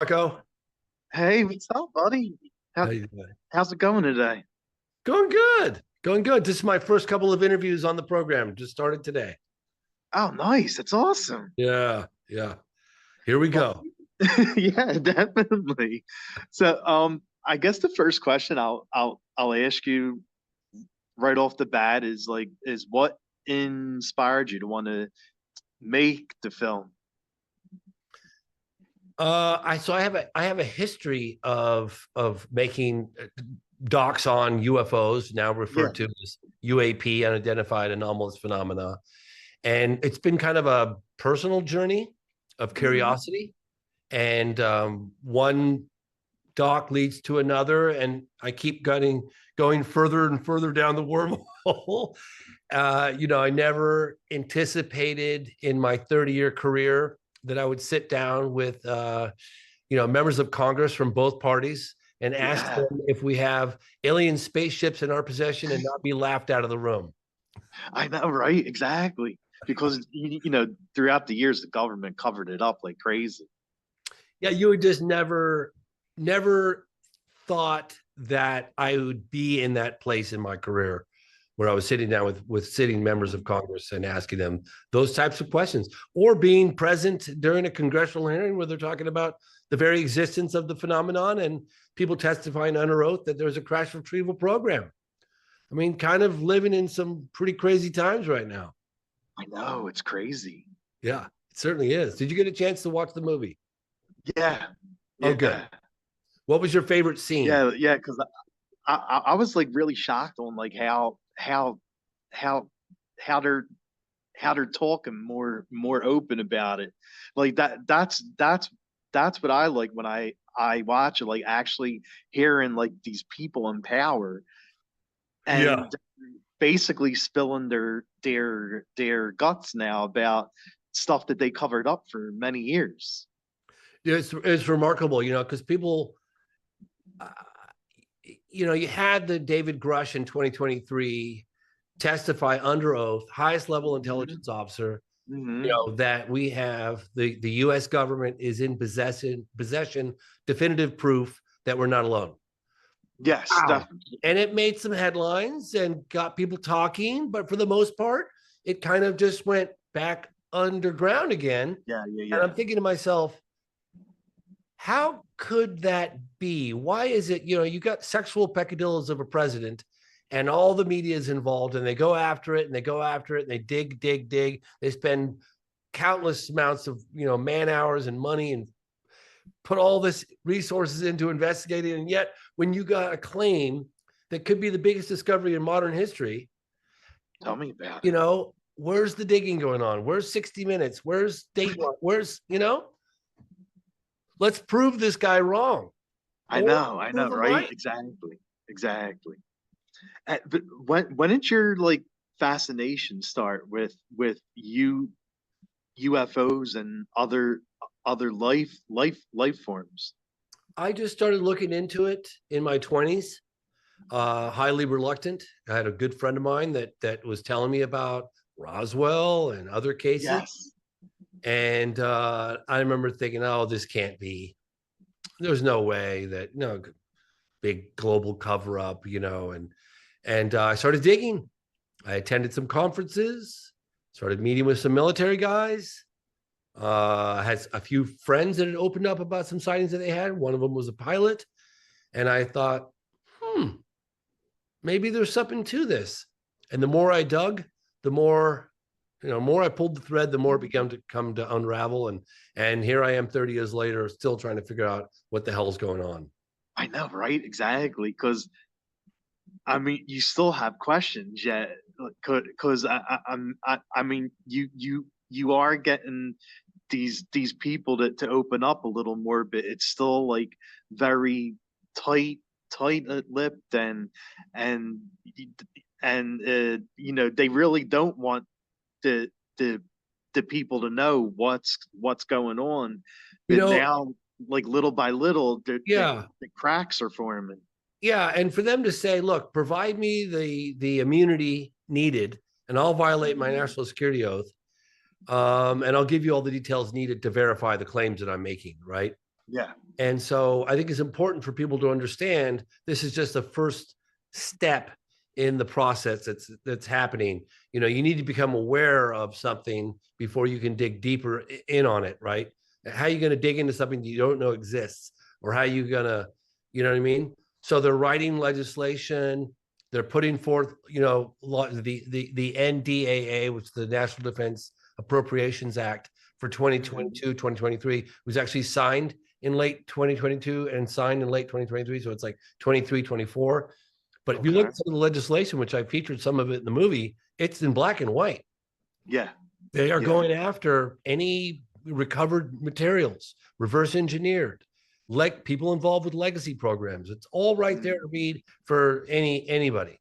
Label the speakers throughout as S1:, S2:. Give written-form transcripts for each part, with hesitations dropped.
S1: Marco,
S2: Hey, what's up, buddy?
S1: how
S2: How,
S1: you doing?
S2: how's it going today?
S1: Going good. Going good. This is my first couple of interviews on the program. Just started today.
S2: Oh, nice. That's awesome.
S1: Yeah, yeah. Here we
S2: Well,
S1: go.
S2: yeah, definitely. So, I guess the first question I'll ask you right off the bat is what inspired you to want to make the film?
S1: I have a history of making docs on UFOs, now
S2: Yeah.
S1: referred to as UAP, unidentified anomalous phenomena, and it's been kind of a personal journey of
S2: Hmm.
S1: curiosity. And one dock leads to another, and I keep going further and further down the wormhole. I never anticipated in my 30-year career that I would sit down with members of Congress from both parties and ask
S2: Yeah,
S1: them if we have alien spaceships in our possession and not be laughed out of the room.
S2: I know, right? Exactly. Because throughout the years, the government covered it up like crazy.
S1: Yeah, you would just never thought that I would be in that place in my career where I was sitting down with sitting members of Congress and asking them those types of questions, or being present during a congressional hearing where they're talking about the very existence of the phenomenon and people testifying under oath that there's a crash retrieval program. I mean, kind of living in some pretty crazy times right now.
S2: I know, it's crazy.
S1: Yeah, it certainly is. Did you get a chance to watch the movie?
S2: Yeah,
S1: Oh, good.
S2: yeah.
S1: What was your favorite scene?
S2: Yeah, because I was like really shocked on like how how they're how they're talking more open about it. Like that's what I like when I watch it. Like actually hearing like these people in power
S1: Yeah.
S2: and basically spilling their guts now about stuff that they covered up for many years.
S1: It's remarkable, because people, uh, you had the David Grush in 2023 testify under oath, highest level
S2: Hmm.
S1: intelligence officer,
S2: Hmm.
S1: that we have the U.S. government is in possession, definitive proof that we're not alone.
S2: Yes,
S1: Wow.
S2: definitely.
S1: And it made some headlines and got people talking, but for the most part, it kind of just went back underground again.
S2: Yeah, yeah,
S1: And
S2: yeah.
S1: I'm thinking to myself, how could that be? Why is it, you got sexual peccadillos of a president and all the media is involved and they go after it and they go after it and they dig, dig, dig. They spend countless amounts of, man hours and money and put all this resources into investigating. And yet, when you got a claim that could be the biggest discovery in modern history,
S2: Tell me about it.
S1: where's the digging going on? Where's 60 Minutes? Where's Dateline? Let's prove this guy wrong or
S2: I know,
S1: prove him
S2: right?
S1: right.
S2: Exactly, exactly. But when did your like fascination start with UFOs and other life forms?
S1: I just started looking into it in my 20s, highly reluctant. I had a good friend of mine that was telling me about Roswell and other cases.
S2: Yes.
S1: And I remember thinking, oh, this can't be. There's no way that, no, big global cover up, and I started digging. I attended some conferences, started meeting with some military guys. I had a few friends that had opened up about some sightings that they had. One of them was a pilot. And I thought, maybe there's something to this. And the more I dug, the more I pulled the thread, the more it began to come to unravel. And here I am 30 years later, still trying to figure out what the hell's going on.
S2: I know, right? Exactly. Because I mean, you still have questions yet. Because I mean, you are getting these people to open up a little more, but it's still like very tight lipped and they really don't want the the the people to know what's going on,
S1: You
S2: but
S1: know,
S2: now like little by little
S1: yeah,
S2: the cracks are forming.
S1: yeah. And for them to say, look, provide me the immunity needed, and I'll violate my national security oath. And I'll give you all the details needed to verify the claims that I'm making, right?
S2: Yeah.
S1: And so I think it's important for people to understand this is just the first step in the process that's happening. You know, you need to become aware of something before you can dig deeper in on it, right? How are you going to dig into something you don't know exists, or how are you going to, you know what I mean? So they're writing legislation, they're putting forth, you know, the NDAA, which is the National Defense Appropriations Act for 2022, 2023, was actually signed in late 2022 and signed in late 2023. So it's like 23, 24. But if you look
S2: Okay.
S1: at some of the legislation, which I featured some of it in the movie, it's in black and white.
S2: Yeah.
S1: They are
S2: Yeah.
S1: going after any recovered materials, reverse engineered, like people involved with legacy programs. It's all right there to read for anybody.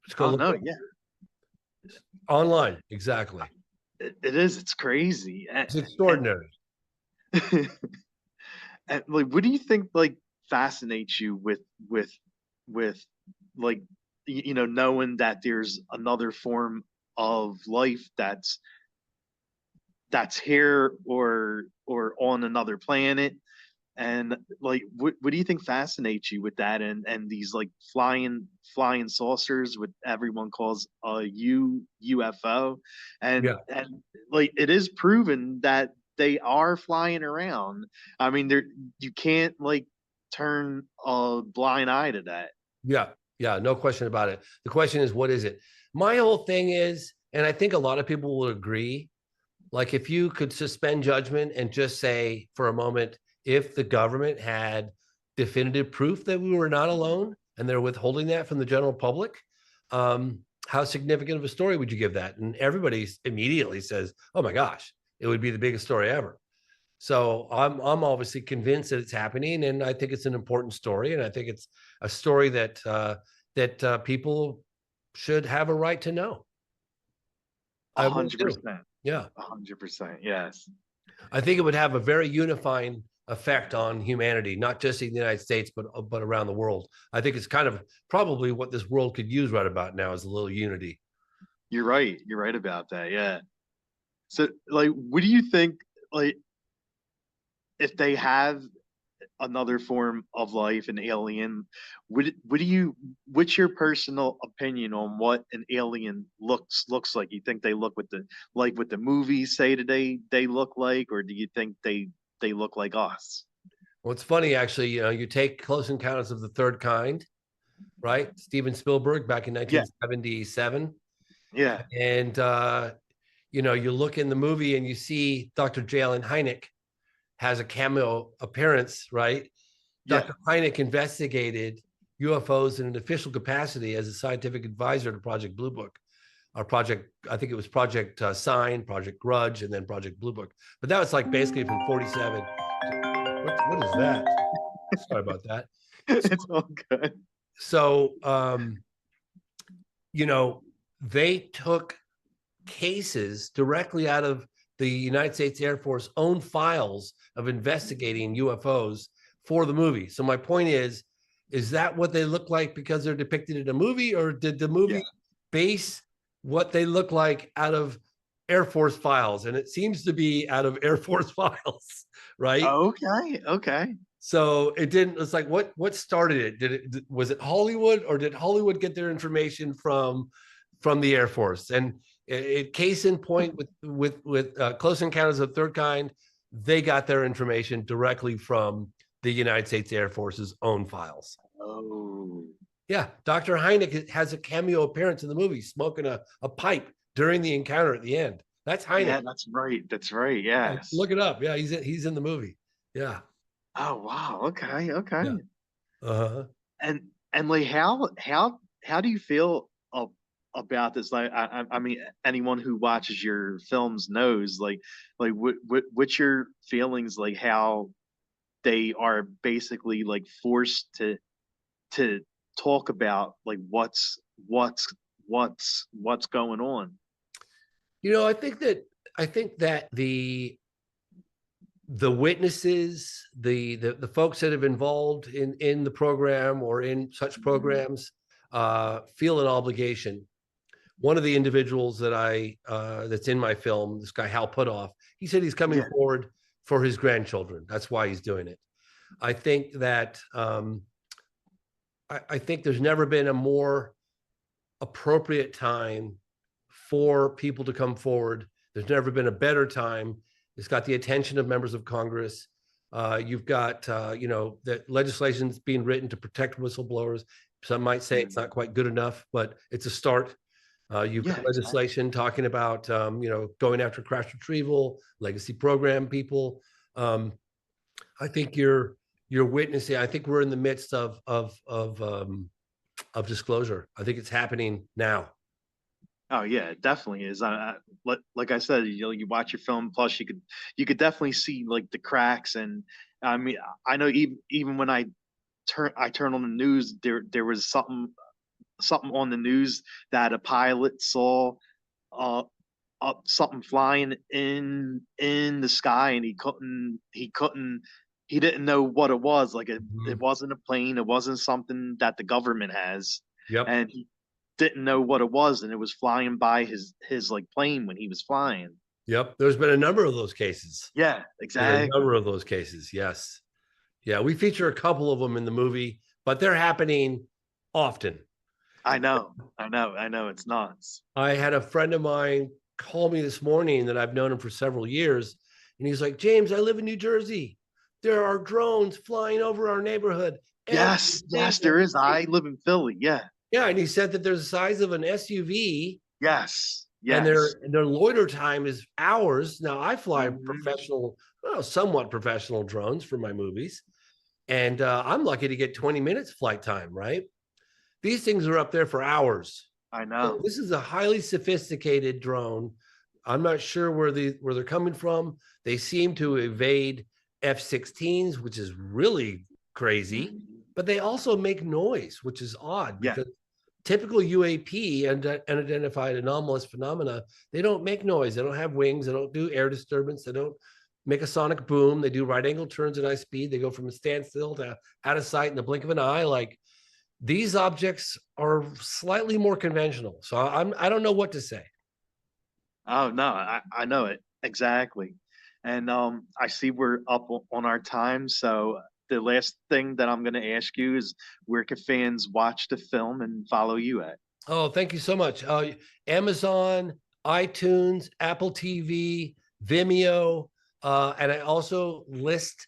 S1: Just go
S2: Oh
S1: look
S2: no,
S1: it up.
S2: yeah.
S1: Online. Exactly.
S2: It is. It's crazy.
S1: It's extraordinary.
S2: And like, what do you think like fascinates you with like knowing that there's another form of life that's here or on another planet, and like what do you think fascinates you with that, and these like flying saucers, what everyone calls a UFO,
S1: Yeah.
S2: and like it is proven that they are flying around. I mean, there you can't like turn a blind eye to that.
S1: Yeah. Yeah. No question about it. The question is, what is it? My whole thing is, and I think a lot of people will agree, like if you could suspend judgment and just say for a moment, if the government had definitive proof that we were not alone and they're withholding that from the general public, how significant of a story would you give that? And everybody immediately says, oh my gosh, it would be the biggest story ever. So I'm obviously convinced that it's happening, and I think it's an important story, and I think it's a story that people should have a right to know.
S2: A
S1: I really
S2: hundred
S1: do.
S2: percent,
S1: Yeah.
S2: 100%. Yes.
S1: I think it would have a very unifying effect on humanity, not just in the United States, but around the world. I think it's kind of probably what this world could use right about now is a little unity.
S2: You're right. You're right about that. Yeah. So, like, what do you think? Like, if they have another form of life, an alien, what do you? What's your personal opinion on what an alien looks like? You think they look with the like what the movies say today they look like, or do you think they look like us?
S1: Well, it's funny actually. You know, you take Close Encounters of the Third Kind, right? Steven Spielberg back in
S2: Yeah.
S1: 1977,
S2: Yeah.
S1: and you know, you look in the movie and you see Dr. Jalen Hynek has a cameo appearance, right?
S2: Yeah.
S1: Dr. Hynek investigated UFOs in an official capacity as a scientific advisor to Project Blue Book. Our project, I think it was Project Sign, Project Grudge, and then Project Blue Book. But that was like basically from 47. What is that? Sorry about that.
S2: It's all good.
S1: So, you know, they took cases directly out of the United States Air Force own files of investigating UFOs for the movie. So my point is that what they look like because they're depicted in a movie, or did the movie
S2: Yeah.
S1: base what they look like out of Air Force files? And it seems to be out of Air Force files, right?
S2: Okay. Okay.
S1: So it didn't. It's like what started it? Was it Hollywood, or did Hollywood get their information from the Air Force? And case in point with Close Encounters of the Third Kind, they got their information directly from the United States Air Force's own files.
S2: Oh.
S1: Yeah, Dr. Hynek has a cameo appearance in the movie, smoking a pipe during the encounter at the end. That's
S2: Yeah,
S1: Hynek.
S2: that's right. That's right.
S1: Yeah,
S2: Yes.
S1: look it up. Yeah, he's in the movie. Yeah,
S2: Oh wow. Okay. Okay.
S1: yeah. Uh-huh.
S2: And like how do you feel about this? Like I mean, anyone who watches your films knows like what's your feelings like how they are basically like forced to talk about like what's going on.
S1: You know, I think that the witnesses, the folks that have been involved in the program or in such programs feel an obligation. One of the individuals that I that's in my film, this guy Hal Putoff, he said he's coming
S2: Yeah.
S1: forward for his grandchildren. That's why he's doing it. I think that I think there's never been a more appropriate time for people to come forward. There's never been a better time. It's got the attention of members of Congress. You've got, that legislation's being written to protect whistleblowers. Some might say it's not quite good enough, but it's a start. You've got legislation talking about, going after crash retrieval, legacy program people. I think you're witnessing. I think we're in the midst of disclosure. I think it's happening now.
S2: Oh yeah, it definitely is. Like I said, you watch your film, plus you could definitely see like the cracks. And I mean, I know even when I turn on the news, there was something on the news that a pilot saw up something flying in the sky, and he didn't know what it was. Like it wasn't a plane, it wasn't something that the government has.
S1: Yep.
S2: And he didn't know what it was, and it was flying by his like plane when he was flying.
S1: Yep. There's been a number of those cases.
S2: Yeah, exactly.
S1: A number of those cases. Yes. Yeah. We feature a couple of them in the movie, but they're happening often.
S2: I know. It's nuts.
S1: I had a friend of mine call me this morning that I've known him for several years. And he's like, James, I live in New Jersey. There are drones flying over our neighborhood.
S2: Yes, there is. I live in Philly. Yeah.
S1: Yeah. And he said that they're the size of an SUV.
S2: Yes.
S1: And their loiter time is hours. Now I fly professional, somewhat professional drones for my movies. And I'm lucky to get 20 minutes flight time, right? These things are up there for hours.
S2: I know.
S1: So this is a highly sophisticated drone. I'm not sure where they're coming from. They seem to evade F-16s, which is really crazy, but they also make noise, which is odd because typical UAP and unidentified anomalous phenomena, they don't make noise. They don't have wings. They don't do air disturbance. They don't make a sonic boom. They do right angle turns at high speed. They go from a standstill to out of sight in the blink of an eye. Like, these objects are slightly more conventional. So I don't know what to say.
S2: Oh no, I know it exactly. And I see we're up on our time. So the last thing that I'm going to ask you is, where can fans watch the film and follow you at?
S1: Oh, thank you so much. Amazon, iTunes, Apple TV, Vimeo, and I also list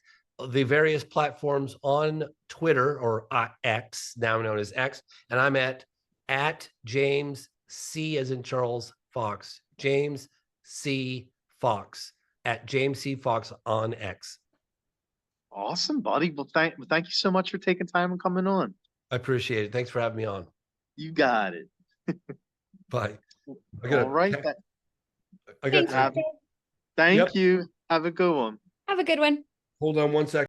S1: the various platforms on Twitter, or X, now known as X, and I'm at James C as in Charles Fox, James C Fox, at James C Fox on X.
S2: Awesome, buddy. Well, thank you so much for taking time and coming on.
S1: I appreciate it. Thanks for having me on.
S2: You got it.
S1: Bye.
S2: All right.
S3: Thank
S2: Thank you. Have a good one.
S3: Have a good one.
S1: Hold on one second.